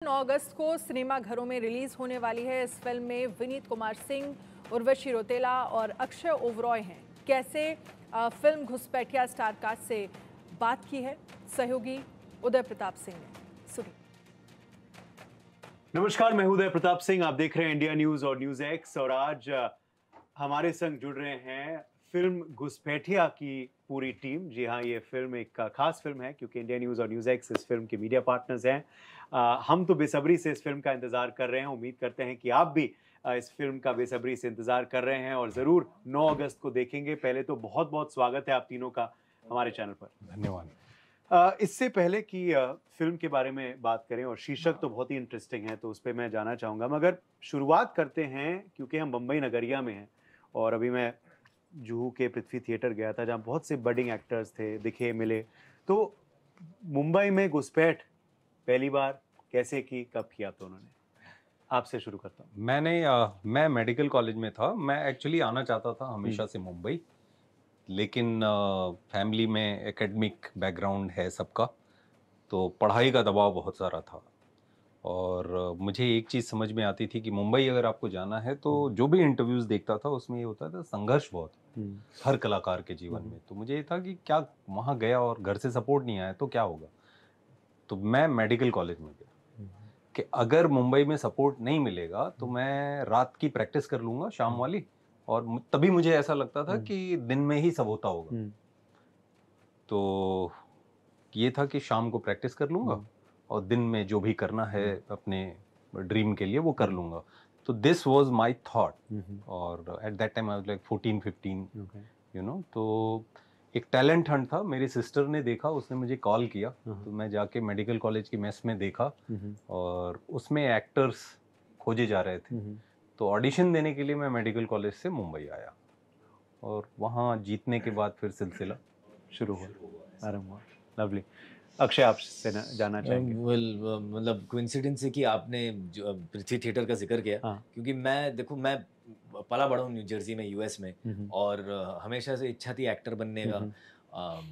9 अगस्त को सिनेमाघरों में रिलीज होने वाली है। इस फिल्म में विनीत कुमार सिंह, उर्वशी रौतेला और अक्षय ओबरॉय हैं। कैसे फिल्म घुसपैठिया स्टारकास्ट से बात की है सहयोगी उदय प्रताप सिंह ने, सुनिए। नमस्कार, मैं उदय प्रताप सिंह। आप देख रहे हैं इंडिया न्यूज और न्यूज एक्स। और आज हमारे संग जुड़ रहे हैं फिल्म घुसपैठिया की पूरी टीम। जी हाँ, ये फिल्म एक खास फिल्म है क्योंकि इंडिया न्यूज और न्यूज एक्स इस फिल्म के मीडिया पार्टनर्स हैं। हम तो बेसब्री से इस फिल्म का इंतजार कर रहे हैं। उम्मीद करते हैं कि आप भी इस फिल्म का बेसब्री से इंतजार कर रहे हैं और जरूर 9 अगस्त को देखेंगे। पहले तो बहुत बहुत स्वागत है आप तीनों का हमारे चैनल पर। धन्यवाद। इससे पहले कि फिल्म के बारे में बात करें, और शीर्षक तो बहुत ही इंटरेस्टिंग है तो उस पर मैं जाना चाहूँगा, मगर शुरुआत करते हैं क्योंकि हम बम्बई नगरिया में हैं। और अभी मैं जुहू के पृथ्वी थिएटर गया था जहाँ बहुत से बडिंग एक्टर्स थे, दिखे मिले। तो मुंबई में घुसपैठ पहली बार कैसे की, कब किया था उन्होंने? आपसे शुरू करता हूँ। मैं मेडिकल कॉलेज में था। मैं एक्चुअली आना चाहता था हमेशा से मुंबई, लेकिन फैमिली में एकेडमिक बैकग्राउंड है सबका, तो पढ़ाई का दबाव बहुत सारा था। और मुझे एक चीज़ समझ में आती थी कि मुंबई अगर आपको जाना है तो जो भी इंटरव्यूज़ देखता था उसमें ये होता था संघर्ष बहुत हर कलाकार के जीवन में। तो मुझे ये था कि क्या वहाँ गया और घर से सपोर्ट नहीं आया तो क्या होगा। तो मैं मेडिकल कॉलेज में गया कि अगर मुंबई में सपोर्ट नहीं मिलेगा तो मैं रात की प्रैक्टिस कर लूँगा, शाम वाली। और तभी मुझे ऐसा लगता था कि दिन में ही सब होता होगा। तो ये था कि शाम को प्रैक्टिस कर लूँगा और दिन में जो भी करना है अपने ड्रीम के लिए वो कर लूँगा। तो दिस वाज माय थॉट। और at that time I was like 14-15, you know. तो एक टैलेंट हंट था, मेरी सिस्टर ने देखा, उसने मुझे कॉल किया। तो मैं जाके मेडिकल कॉलेज की मेस में देखा और उसमें एक्टर्स खोजे जा रहे थे। तो ऑडिशन देने के लिए मैं मेडिकल कॉलेज से मुंबई आया और वहाँ जीतने के बाद फिर सिलसिला शुरू हुआ। अरे वाह, लवली। अक्षय, आपसे जानना चाहेंगे? मतलब कोइंसिडेंस है कि आपने जो पृथ्वी थिएटर का जिक्र किया। हाँ। क्योंकि मैं पला बड़ा हूँ न्यू जर्सी में, यूएस में। और हमेशा से इच्छा थी एक्टर बनने का।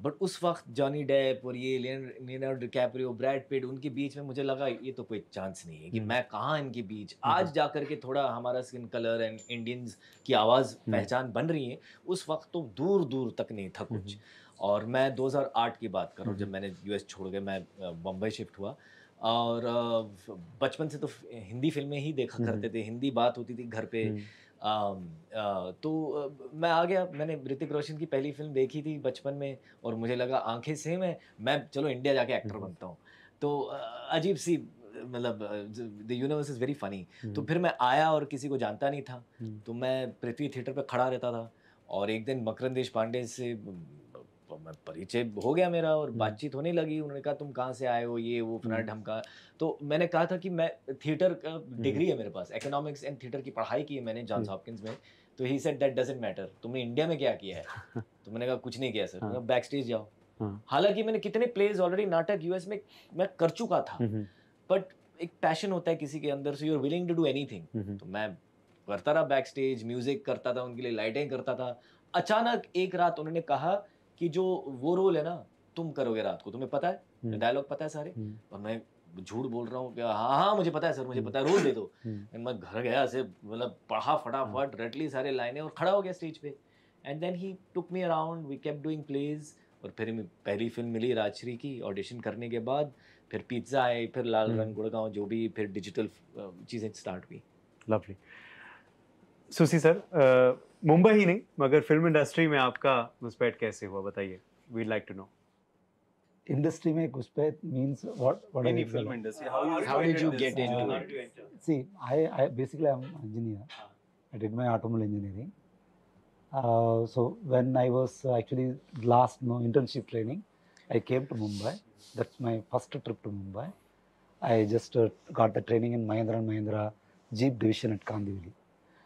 बट उस वक्त जॉनी डेप और ये लियोनार्डो डिकैप्रियो, ब्रैड पिट, उनके बीच में मुझे लगा ये तो कोई चांस नहीं है कि मैं कहाँ इनके बीच। आज जाकर के थोड़ा हमारा स्किन कलर एंड इंडियंस की आवाज़ पहचान बन रही है। उस वक्त तो दूर दूर तक नहीं था कुछ। और मैं 2008 की बात कर रहा हूँ, जब मैंने यूएस छोड़ के मैं बम्बई शिफ्ट हुआ। और बचपन से तो हिंदी फिल्में ही देखा करते थे, हिंदी बात होती थी घर पे। मैं आ गया। मैंने ऋतिक रोशन की पहली फिल्म देखी थी बचपन में और मुझे लगा आंखें सेम है, मैं चलो इंडिया जाके एक्टर बनता हूँ। तो अजीब सी, मतलब the universe is very funny. तो फिर मैं आया और किसी को जानता नहीं था, तो मैं पृथ्वी थिएटर पे खड़ा रहता था। और एक दिन मकरंद देशपांडे से मैं परिचय हो गया मेरा और बातचीत होने लगी। उन्होंने कहा तुम कहाँ से आए हो, ये वो फलाना ढमका। तो मैंने कहा था कि मैं थिएटर का डिग्री है मेरे पास, इकोनॉमिक्स एंड थिएटर की पढ़ाई की है मैंने जॉन्स हॉपकिंस में। तो he said that doesn't matter, तुमने इंडिया में क्या किया है? तो मैंने कहा कुछ नहीं किया सर। बैक स्टेज जाओ। हालांकि मैंने कितने प्लेज ऑलरेडी, नाटक यूएस में मैं कर चुका था। बट एक पैशन होता है किसी के अंदर से, you are willing to do anything. तो मैं करता रहा बैक स्टेज, म्यूजिक करता था, उनके लिए लाइटिंग करता था। अचानक एक रात उन्होंने कहा कि जो वो रोल है ना तुम करोगे रात को, तुम्हें पता है, डायलॉग पता है सारे। और मैं झूठ बोल रहा हूँ कि हाँ हाँ मुझे पता है सर, मुझे पता है, रोल दे दो। मैं घर गया से, मतलब पढ़ा फटाफट, रट ली सारे लाइनें और खड़ा हो गया स्टेज पे। And then he took me around, we kept doing plays. और फिर पहली फिल्म मिली राजश्री की, ऑडिशन करने के बाद फिर पिज्ज़ा आए, फिर लाल रंग गुड़गांव, जो भी फिर डिजिटल चीज़ें स्टार्ट हुई। लवली। सुसी सर, मुंबई ही नहीं मगर फिल्म इंडस्ट्री में आपका घुसपैठ कैसे हुआ, बताइए। We'd like to know. Industry में घुसपैठ means what Any film industry, How did you get into it? See, I basically I'm an engineer. I did my automobile engineering. So when I was actually last internship training, I came to Mumbai. That's my first trip to Mumbai. I just got the training in Mahindra and Mahindra Jeep division at Kandivali.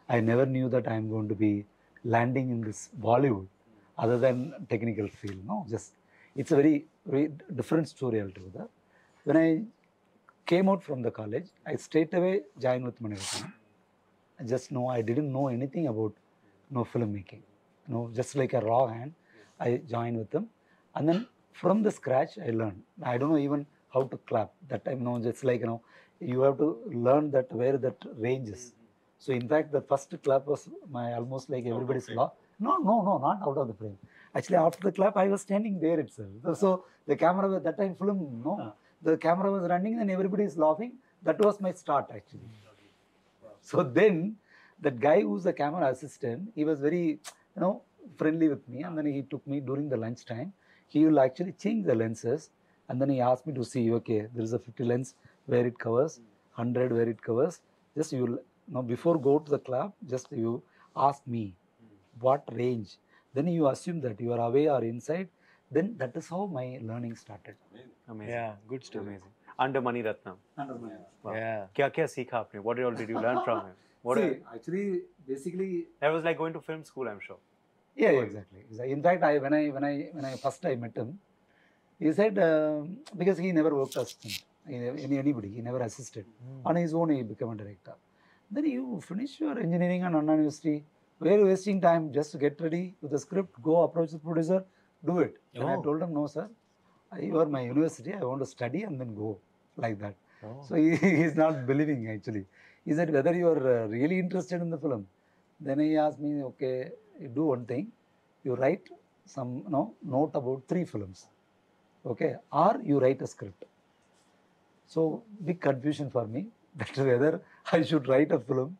I never knew that I'm going to be landing in this Bollywood, other than technical field. No, just it's a very very different story altogether. When I came out from the college, I straight away joined with Maniratnam. I just know I didn't know anything about filmmaking. Just like a raw hand, I joined with them, and then from the scratch I learned. I don't know even how to clap that time. Just like you have to learn that where that range is. So in fact, the first clap was my almost like everybody's law. No, not out of the frame. Actually, after the clap, I was standing there itself. So the camera was that time film. No, the camera was running and everybody is laughing. That was my start actually. So then that guy who's the camera assistant, he was very, friendly with me, and then he took me during the lunch time. He will actually change the lenses, and then he asked me to see, okay, there is a 50 lens where it covers, 100 where it covers. Just you before go to the clap, just you ask me what range. Then you assume that you are away or inside. Then that is how my learning started. Amazing. Yeah, good story. Amazing. Under Mani Ratnam. Wow. Yeah. क्या सीखा आपने? What all did you learn from him? What See, actually, basically, that was like going to film school, I'm sure. Yeah, exactly. In fact, when I first I met him, he said because he never worked assistant anybody, he never assisted. On his own, he became a director. Then you finish your engineering and Anna University. Where are wasting time? Just get ready with the script, go approach the producer, do it. And I told him, no, sir, you are my university. I want to study and then go like that. So he is not believing actually. He said whether you are really interested in the film. Then he asked me, okay, you do one thing. You write some note about 3 films. Okay, or you write a script. So big confusion for me that whether I should write a film.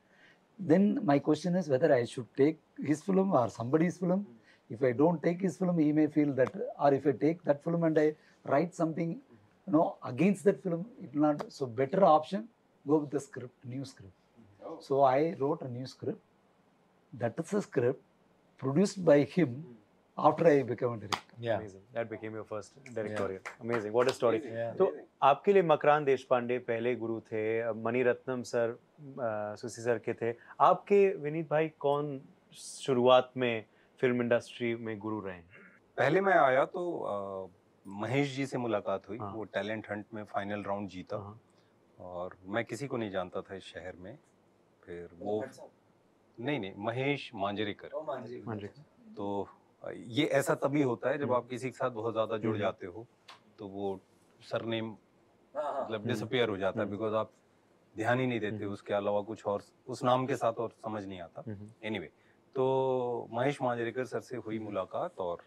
Then my question is whether I should take his film or somebody's film. If I don't take his film, he may feel that, or if I take that film and I write something, against that film, it will not. So better option, go with the script, new script. So I wrote a new script. That is a script produced by him after I became a director. Yeah. Amazing. That became your first directorial. Amazing. What a story. Yeah. तो आपके लिए मकरान देशपांडे पहले गुरु थे, Mani Ratnam sir सुसी sir के थे. आपके विनीत भाई कौन शुरुआत में फिल्म इंडस्ट्री में गुरु रहे हैं? पहले मैं आया तो महेश जी से मुलाकात हुई. वो टैलेंट हंट में फाइनल राउंड जीता और मैं किसी को नहीं जानता था इस शहर में. फिर वो नहीं महेश मांजरेकर. तो ये ऐसा तभी होता है जब आप किसी के साथ बहुत ज्यादा जुड़ जाते हो तो वो सरनेम मतलब डिसअपीयर हो जाता है बिकॉज आप ध्यान ही नहीं देते उसके अलावा कुछ और उस नाम के साथ और समझ नहीं आता. एनीवे तो महेश मांजरेकर सर से हुई मुलाकात और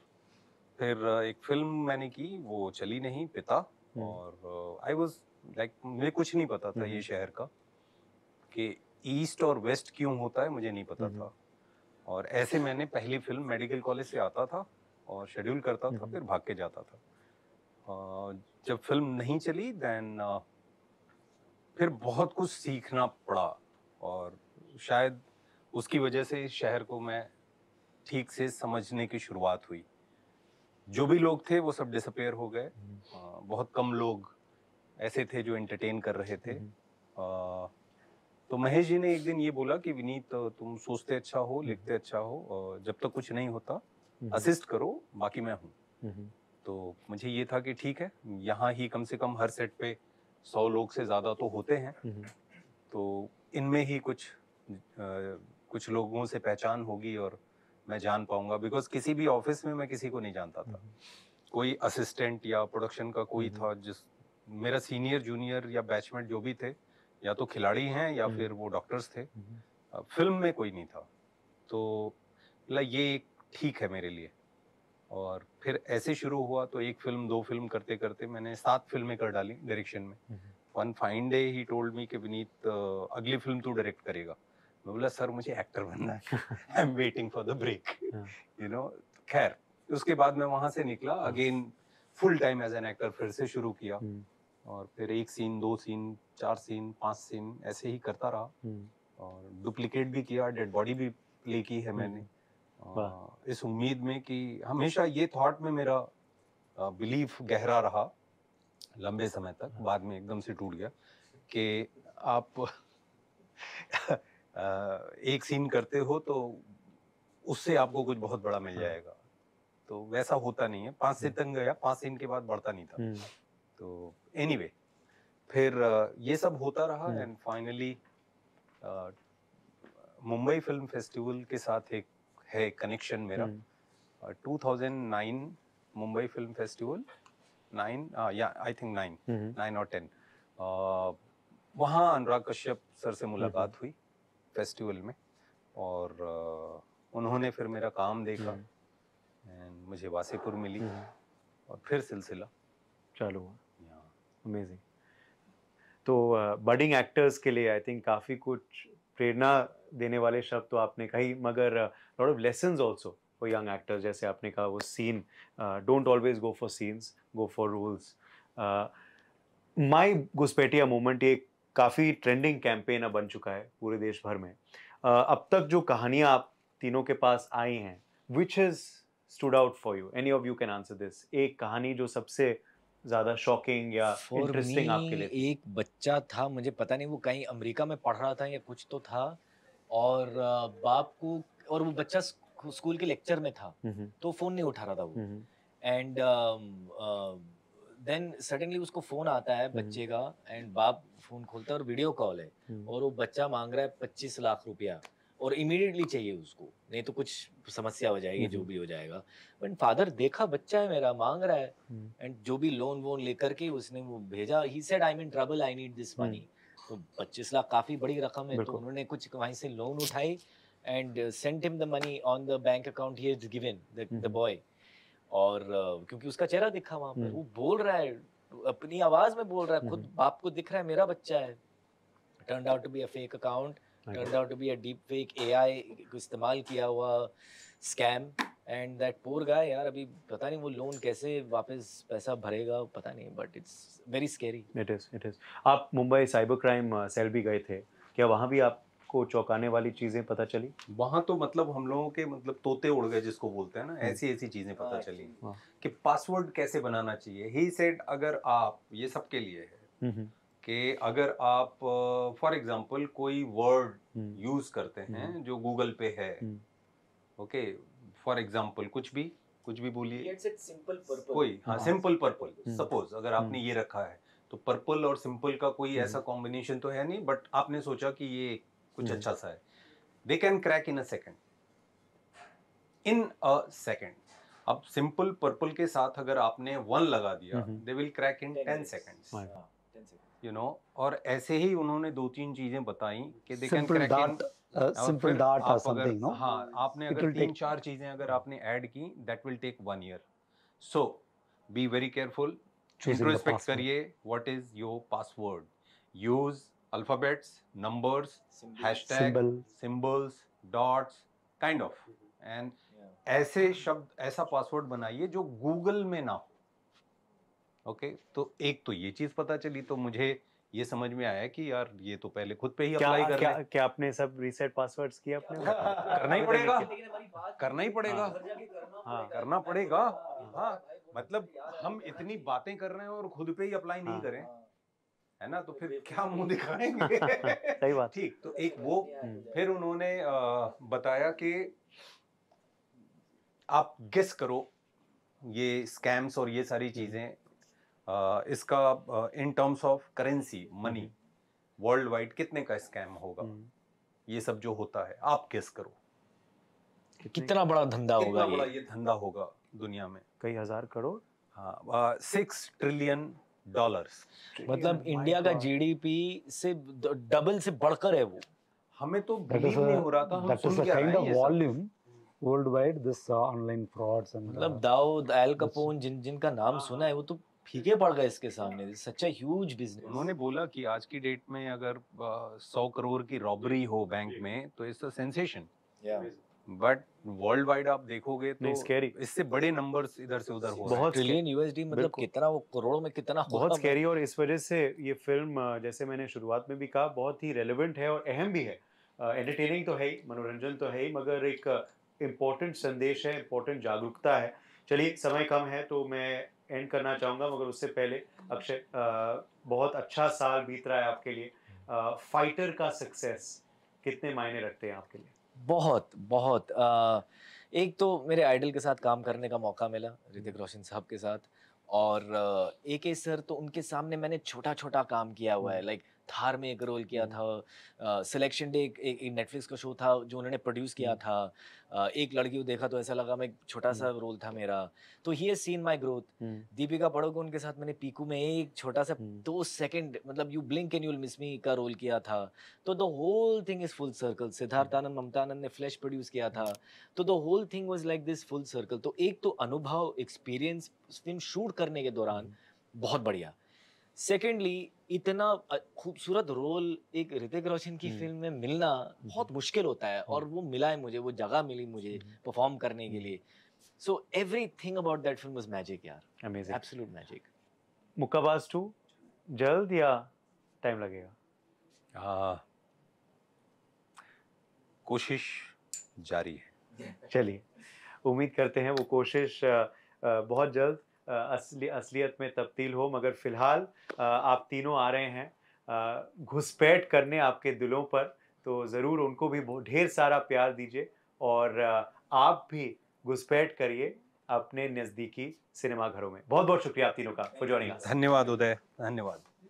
फिर एक फिल्म मैंने की, वो चली नहीं, पिता. और आई वाज लाइक मुझे कुछ नहीं पता था ये शहर का कि ईस्ट और वेस्ट क्यों होता है, मुझे नहीं पता था. और ऐसे मैंने पहली फिल्म मेडिकल कॉलेज से आता था और शेड्यूल करता था, फिर भाग के जाता था. जब फिल्म नहीं चली देन फिर बहुत कुछ सीखना पड़ा और शायद उसकी वजह से इस शहर को मैं ठीक से समझने की शुरुआत हुई. जो भी लोग थे वो सब डिसअपीयर हो गए. बहुत कम लोग ऐसे थे जो एंटरटेन कर रहे थे. तो महेश जी ने एक दिन ये बोला कि विनीत तुम सोचते अच्छा हो, लिखते अच्छा हो, और जब तक कुछ नहीं होता असिस्ट करो, बाकी मैं हूँ. तो मुझे ये था कि ठीक है, यहाँ ही कम से कम हर सेट पे 100 लोग से ज्यादा तो होते हैं, तो इनमें ही कुछ लोगों से पहचान होगी और मैं जान पाऊंगा. बिकॉज किसी भी ऑफिस में मैं किसी को नहीं जानता था. कोई असिस्टेंट या प्रोडक्शन का कोई था, जिस मेरा सीनियर जूनियर या बैचमेट जो भी थे या तो खिलाड़ी हैं या फिर वो डॉक्टर्स थे. फिल्म में कोई नहीं था. तो ये ठीक है मेरे लिए. और फिर ऐसे शुरू हुआ तो 1 फिल्म 2 फिल्म करते करते मैंने 7 फिल्में कर डाली डायरेक्शन में. One fine day he told me कि विनीत अगली फिल्म तू डायरेक्ट करेगा. मैं बोला सर मुझे एक्टर बनना है, I am waiting for the break, you know. खैर उसके बाद मैं वहां से निकला, again full time as an actor फिर से शुरू किया. और फिर 1 सीन 2 सीन 4 सीन 5 सीन ऐसे ही करता रहा. और डुप्लीकेट भी किया, डेड बॉडी भी प्ले की है मैंने, इस उम्मीद में कि हमेशा ये थॉट में मेरा बिलीफ गहरा रहा लंबे समय तक. बाद में एकदम से टूट गया कि आप 1 सीन करते हो तो उससे आपको कुछ बहुत बड़ा मिल जाएगा. तो वैसा होता नहीं है. 5 सीन तक गया, 5 सीन के बाद बढ़ता नहीं था. तो एनीवे फिर ये सब होता रहा and finally Mumbai film festival के साथ एक है कनेक्शन मेरा. 2009 मुंबई फिल्म फेस्टिवल 9 या आई थिंक 9 और 10 वहाँ अनुराग कश्यप सर से मुलाकात हुई फेस्टिवल में, और उन्होंने फिर मेरा काम देखा एंड मुझे वासेपुर मिली और फिर सिलसिला चालू हुआ। अमेजिंग। तो बडिंग एक्टर्स के लिए आई थिंक काफ़ी कुछ प्रेरणा देने वाले शब्द तो आपने कही, मगर lot of lessons also for young actors. जैसे आपने कहा वो scene, don't always go for scenes, go for roles. My घुसपैठिया मूवमेंट एक काफ़ी ट्रेंडिंग कैंपेन अब बन चुका है पूरे देश भर में। अब तक जो कहानियाँ आप तीनों के पास आई हैं, which has stood out for you? Any of you can answer this. एक कहानी जो सबसे ज़्यादा शॉकिंग या इंटरेस्टिंग आपके लिए थी? एक बच्चा था, मुझे पता नहीं वो कहीं अमेरिका में पढ़ रहा था या कुछ तो था, और बाप को, और वो बच्चा स्कूल के लेक्चर में था, तो फोन नहीं उठा रहा था वो, एंड देन सडनली उसको फोन आता है बच्चे का, एंड बाप फोन खोलता है और वीडियो कॉल है, और वो बच्चा मांग रहा है 25 लाख रुपया, और इमीडिएटली चाहिए उसको, नहीं तो कुछ समस्या हो जाएगी, जो भी हो जाएगा। बट फादर देखा बच्चा है मेरा मांग रहा है, एंड जो भी लोन वोन लेकर के उसने वो भेजा। He said I am in trouble, I need this money. तो 25 लाख काफी बड़ी रकम है, तो उन्होंने कुछ वहीं से लोन उठाई and sent him the money on the bank account he has given the boy. और क्योंकि उसका चेहरा दिखा वहां पर, वो बोल रहा है, अपनी आवाज में बोल रहा है, खुद बाप को दिख रहा है मेरा बच्चा है। Turned out to be a fake account, turned out to be a deep fake AI को इस्तेमाल किया हुआ स्कैम, एंड दैट पोर गाय यार, अभी पता नहीं वो लोन कैसे वापस पैसा भरेगा, पता नहीं, but it's very scary. It is. आप मुंबई साइबर क्राइम सेल भी गए थे, क्या वहाँ भी आपको चौंकाने वाली चीजें पता चली? वहाँ तो मतलब हम लोगों के मतलब तोते उड़ गए जिसको बोलते हैं ना, ऐसी ऐसी चीजें पता चली कि पासवर्ड कैसे बनाना चाहिए। ही सेड अगर आप, ये सबके लिए है कि अगर आप फॉर एग्जांपल कोई वर्ड यूज करते हैं जो गूगल पे है, ओके, फॉर एग्जांपल कुछ भी बोलिए, कोई, हाँ, सिंपल पर्पल, सपोज अगर आपने ये रखा है, तो पर्पल और सिंपल का कोई ऐसा कॉम्बिनेशन तो है नहीं, बट आपने सोचा कि ये कुछ अच्छा सा है, they can crack in a second. अब सिंपल पर्पल के साथ अगर आपने 1 लगा दिया, they will crack in 10 seconds, you know. और ऐसे ही उन्होंने 2-3 चीजें बताई कि they can crack in simple dart और समथिंग, नो? हाँ, आपने अगर 3-4 चीजें अगर आपने ऐड की, that will take 1 year. So be very careful, introspect करिए, what is your password, use alphabets, numbers, hashtag, symbols, dots, kind of, and ऐसे शब्द, ऐसा पासवर्ड बनाइए जो गूगल में ना हो। ओके, तो एक तो ये चीज पता चली, तो मुझे ये समझ में आया कि यार ये तो पहले खुद पे ही अप्लाई कर ले। क्या आपने सब रीसेट पासवर्ड्स किया अपने? करना ही पड़ेगा, हाँ, करना पड़ेगा। हाँ, मतलब हम इतनी बातें कर रहे हैं और खुद पे ही अप्लाई नहीं करें, है ना, तो फिर क्या मुंह दिखाएंगे? सही बात। ठीक, तो एक वो, फिर उन्होंने बताया कि आप गेस करो ये स्कैम्स और ये सारी चीजें, इसका in terms of currency, money, world wide कितने का स्कैम होगा, ये सब जो होता है, आप गेस करो कितना बड़ा धंधा होगा, कितना बड़ा ये धंधा होगा दुनिया में। कई हजार करोड़, हाँ, $6 ट्रिलियन। मतलब इंडिया का जीडीपी से डबल से बढ़कर है वो। हमें तो बिलीव नहीं हो रहा था, हम सुन क्या रहे हैं ये volume worldwide this online frauds and मतलब दाऊद, एल कपोन, जिनका नाम सुना है, वो तो फीके पड़ गए इसके सामने। सच अ ह्यूज बिजनेस। उन्होंने बोला कि आज की डेट में अगर 100 करोड़ की रॉबरी हो बैंक में तो it's a sensation, but world wide आप देखोगे तो इससे बड़े नंबर्स इधर से उधर हो रहे हैं। बहुत ट्रिलियन यूएसडी, मतलब कितना, वो करोड़ों में कितना होगा, बहुत स्कैरी। और इस वजह से ये फिल्म, जैसे मैंने शुरुआत में भी कहा, बहुत ही रेलेवेंट है और अहम भी है। एंटरटेनिंग तो है ही, मनोरंजन तो है ही, मगर एक इम्पोर्टेंट संदेश है, इम्पोर्टेंट जागरूकता है। चलिए, समय कम है तो मैं एंड करना चाहूँगा, मगर उससे पहले अक्षय, बहुत अच्छा साल बीत रहा है आपके लिए। फाइटर का सक्सेस कितने मायने रखते हैं आपके लिए? बहुत बहुत। एक तो मेरे आइडल के साथ काम करने का मौका मिला, ऋतिक रोशन साहब के साथ, और AK सर, तो उनके सामने मैंने छोटा छोटा काम किया हुआ है, लाइक थार में एक रोल किया था, सिलेक्शन डे एक नेटफ्लिक्स का शो था जो उन्होंने प्रोड्यूस किया था, एक लड़की को देखा तो ऐसा लगा मैं, एक छोटा सा रोल था मेरा। तो he has seen my growth. Deepika Padukone के साथ मैंने पीकू में एक छोटा सा 2 सेकंड, मतलब you blink and you will miss me का रोल किया था। तो the whole thing is full circle. Siddharth Anand, Mamta Anand ने फ्लैश प्रोड्यूस किया था, तो the whole thing was like this full circle. तो एक तो अनुभव, एक्सपीरियंस फिल्म शूट करने के दौरान बहुत बढ़िया। सेकेंडली, इतना खूबसूरत रोल एक ऋतिक रोशन की फिल्म में मिलना बहुत मुश्किल होता है, और वो मिला है मुझे, वो जगह मिली मुझे परफॉर्म करने के लिए। So everything about that film was magic यार, अमेजिंग, एब्सोल्यूट मैजिक। मुक्काबाज 2 जल्द या टाइम लगेगा? कोशिश जारी है। चलिए, उम्मीद करते हैं वो कोशिश बहुत जल्द असलियत में तब्दील हो। मगर फिलहाल आप तीनों आ रहे हैं घुसपैठ करने आपके दिलों पर, तो ज़रूर उनको भी ढेर सारा प्यार दीजिए, और आप भी घुसपैठ करिए अपने नज़दीकी सिनेमा घरों में। बहुत बहुत शुक्रिया आप तीनों का फॉर जॉइनिंग अस। धन्यवाद उदय, धन्यवाद।